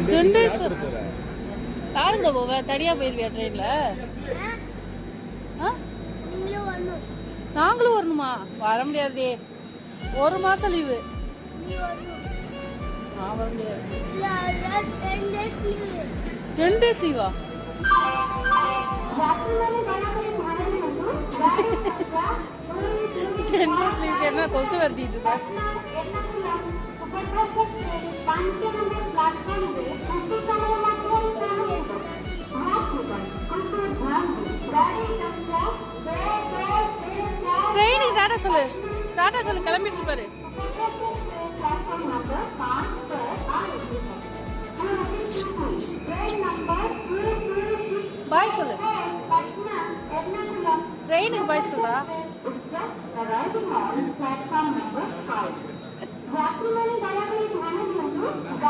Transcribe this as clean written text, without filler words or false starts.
10 days யாரு கூட போவ? தனியா போயிருவியா ட்ரெயின்ல? நாங்களும் வரணுமா? வர முடியாதே, ஒரு மாசம் லீவு. நான் வர முடியாது. 10 days லீவா? 10 days லீவுக்கு என்ன கொசு வருத்திட்டு இருக்க? ட்ரெயினுக்கு டாடா சொல்லு, டாடா சொல்லு, கிளம்பிடுச்சு பாரு. பாய் சொல்லு, ட்ரெயினுக்கு பாய் சொல்றா.